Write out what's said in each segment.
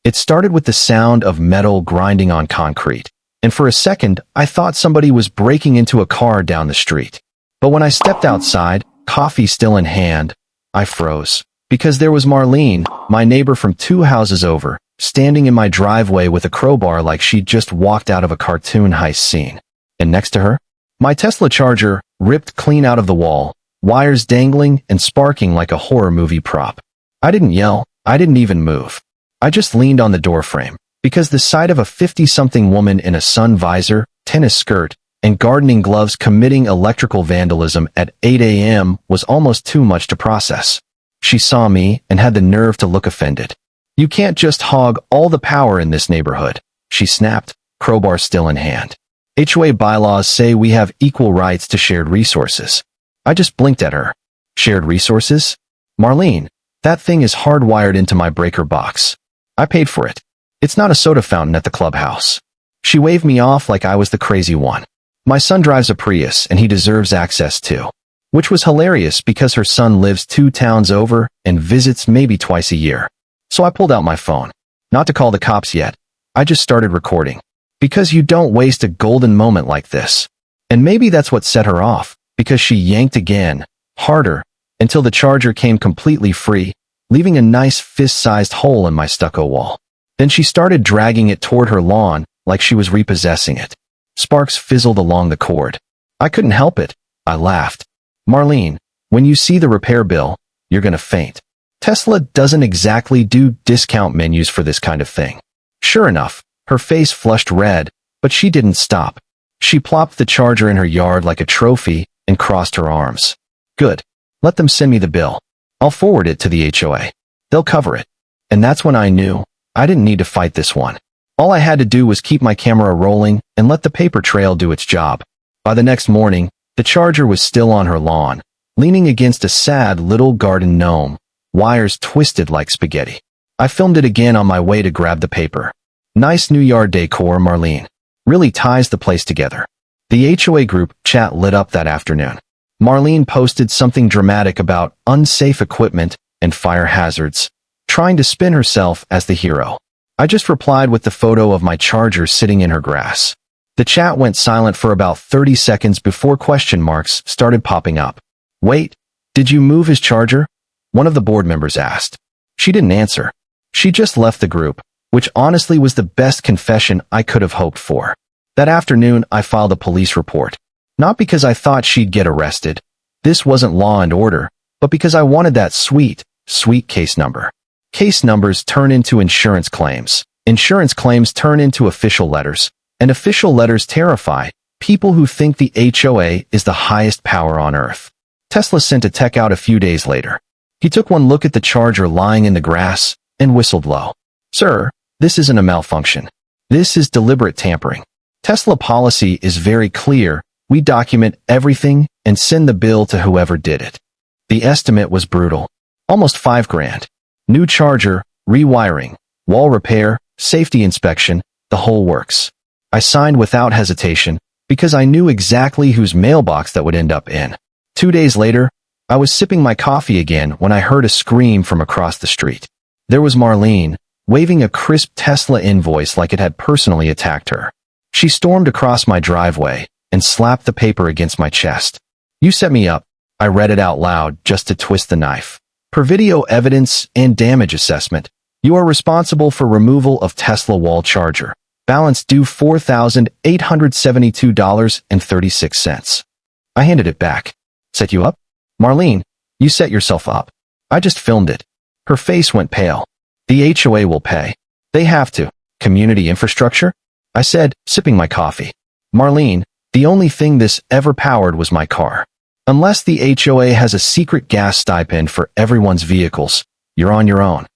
It started with the sound of metal grinding on concrete, and for a second, I thought somebody was breaking into a car down the street. But when I stepped outside, coffee still in hand, I froze. Because there was Marlene, my neighbor from 2 houses over, standing in my driveway with a crowbar like she'd just walked out of a cartoon heist scene. And next to her, my Tesla Charger, ripped clean out of the wall, wires dangling and sparking like a horror movie prop. I didn't yell, I didn't even move. I just leaned on the doorframe, because the sight of a 50-something woman in a sun visor, tennis skirt, and gardening gloves committing electrical vandalism at 8 a.m. was almost too much to process. She saw me and had the nerve to look offended. "You can't just hog all the power in this neighborhood," she snapped, crowbar still in hand. "HOA bylaws say we have equal rights to shared resources." I just blinked at her. Shared resources? Marlene, that thing is hardwired into my breaker box. I paid for it. It's not a soda fountain at the clubhouse. She waved me off like I was the crazy one. My son drives a Prius and he deserves access too. Which was hilarious because her son lives 2 towns over and visits maybe twice a year. So I pulled out my phone. Not to call the cops yet. I just started recording. Because you don't waste a golden moment like this. And maybe that's what set her off, because she yanked again, harder, until the Charger came completely free, leaving a nice fist-sized hole in my stucco wall. Then she started dragging it toward her lawn like she was repossessing it. Sparks fizzled along the cord. I couldn't help it. I laughed. "Marlene, when you see the repair bill, you're gonna faint. Tesla doesn't exactly do discount menus for this kind of thing." Sure enough, her face flushed red, but she didn't stop. She plopped the Charger in her yard like a trophy and crossed her arms. "Good. Let them send me the bill. I'll forward it to the HOA. They'll cover it." And that's when I knew I didn't need to fight this one. All I had to do was keep my camera rolling and let the paper trail do its job. By the next morning, the Charger was still on her lawn, leaning against a sad little garden gnome, wires twisted like spaghetti. I filmed it again on my way to grab the paper. "Nice new yard decor, Marlene. Really ties the place together." The HOA group chat lit up that afternoon. Marlene posted something dramatic about unsafe equipment and fire hazards, trying to spin herself as the hero. I just replied with the photo of my Charger sitting in her grass. The chat went silent for about 30 seconds before question marks started popping up. "Wait, did you move his Charger?" one of the board members asked. She didn't answer. She just left the group, which honestly was the best confession I could have hoped for. That afternoon, I filed a police report. Not because I thought she'd get arrested. This wasn't law and order, but because I wanted that sweet case number. Case numbers turn into insurance claims. Insurance claims turn into official letters. And official letters terrify people who think the HOA is the highest power on earth. Tesla sent a tech out a few days later. He took one look at the Charger lying in the grass and whistled low. "Sir, this isn't a malfunction. This is deliberate tampering. Tesla policy is very clear. We document everything and send the bill to whoever did it." The estimate was brutal. Almost $5,000. New Charger, rewiring, wall repair, safety inspection, the whole works. I signed without hesitation because I knew exactly whose mailbox that would end up in. 2 days later, I was sipping my coffee again when I heard a scream from across the street. There was Marlene, waving a crisp Tesla invoice like it had personally attacked her. She stormed across my driveway and slapped the paper against my chest. "You set me up." I read it out loud just to twist the knife. "Per video evidence and damage assessment, you are responsible for removal of Tesla wall Charger. Balance due $4,872.36. I handed it back. "Set you up?" "Marlene, you set yourself up. I just filmed it." Her face went pale. "The HOA will pay. They have to. Community infrastructure?" I said, sipping my coffee. "Marlene, the only thing this ever powered was my car. Unless the HOA has a secret gas stipend for everyone's vehicles, you're on your own."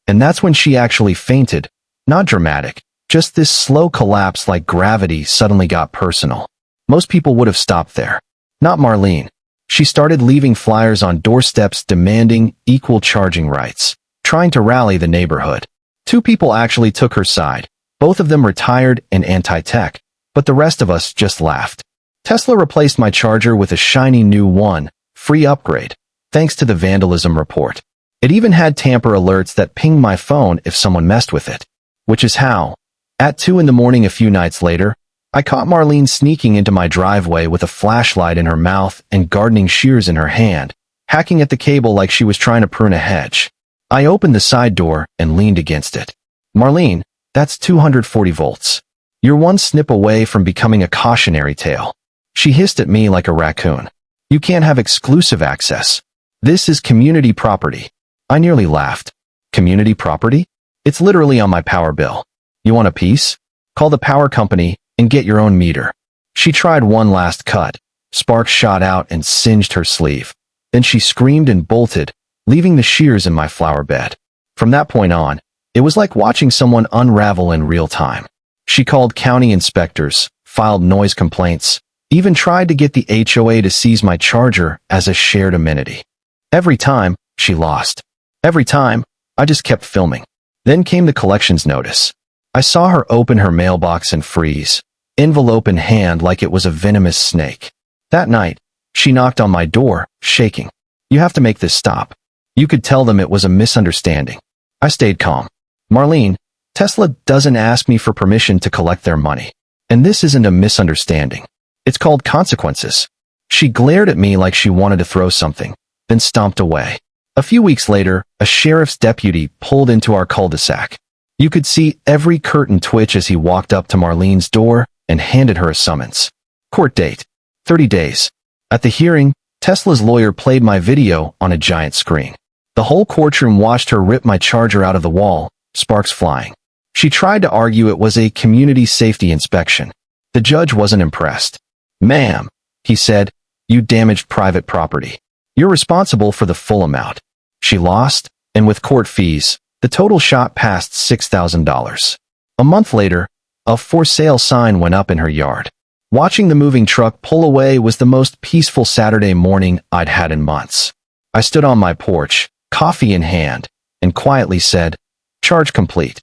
And that's when she actually fainted. Not dramatic, just this slow collapse like gravity suddenly got personal. Most people would have stopped there. Not Marlene. She started leaving flyers on doorsteps demanding equal charging rights, trying to rally the neighborhood. 2 people actually took her side, both of them retired and anti-tech, but the rest of us just laughed. Tesla replaced my Charger with a shiny new one, free upgrade, thanks to the vandalism report. It even had tamper alerts that pinged my phone if someone messed with it. which is how, at 2 in the morning a few nights later, I caught Marlene sneaking into my driveway with a flashlight in her mouth and gardening shears in her hand, hacking at the cable like she was trying to prune a hedge. I opened the side door and leaned against it. Marlene, that's 240 volts. You're one snip away from becoming a cautionary tale. She hissed at me like a raccoon. You can't have exclusive access. This is community property. I nearly laughed. Community property? It's literally on my power bill. You want a piece? Call the power company and get your own meter. She tried one last cut. Sparks shot out and singed her sleeve. Then she screamed and bolted, leaving the shears in my flower bed. From that point on, it was like watching someone unravel in real time. She called county inspectors, filed noise complaints, even tried to get the HOA to seize my charger as a shared amenity. Every time, she lost. Every time, I just kept filming. Then came the collections notice. I saw her open her mailbox and freeze, envelope in hand like it was a venomous snake. That night, she knocked on my door, shaking. You have to make this stop. You could tell them it was a misunderstanding. I stayed calm. Marlene, Tesla doesn't ask me for permission to collect their money. And this isn't a misunderstanding. It's called consequences. She glared at me like she wanted to throw something, then stomped away. A few weeks later, a sheriff's deputy pulled into our cul-de-sac. You could see every curtain twitch as he walked up to Marlene's door and handed her a summons. Court date, 30 days. At the hearing, Tesla's lawyer played my video on a giant screen. The whole courtroom watched her rip my charger out of the wall, sparks flying. She tried to argue it was a community safety inspection. The judge wasn't impressed. Ma'am, he said, you damaged private property. You're responsible for the full amount. She lost, and with court fees, the total shot past $6,000. A month later, a for sale sign went up in her yard. Watching the moving truck pull away was the most peaceful Saturday morning I'd had in months. I stood on my porch, coffee in hand, and quietly said, charge complete.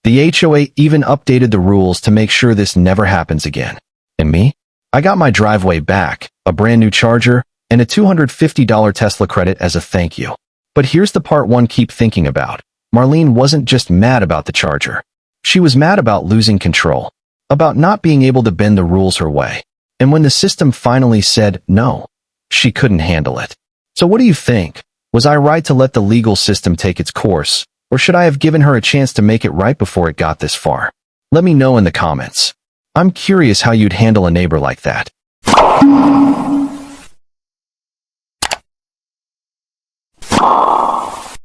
The HOA even updated the rules to make sure this never happens again. And me? I got my driveway back, a brand new charger, and a $250 Tesla credit as a thank you. But here's the part one keep thinking about. Marlene wasn't just mad about the charger. She was mad about losing control, about not being able to bend the rules her way. And when the system finally said no, she couldn't handle it. So what do you think? Was I right to let the legal system take its course, or should I have given her a chance to make it right before it got this far? Let me know in the comments. I'm curious how you'd handle a neighbor like that.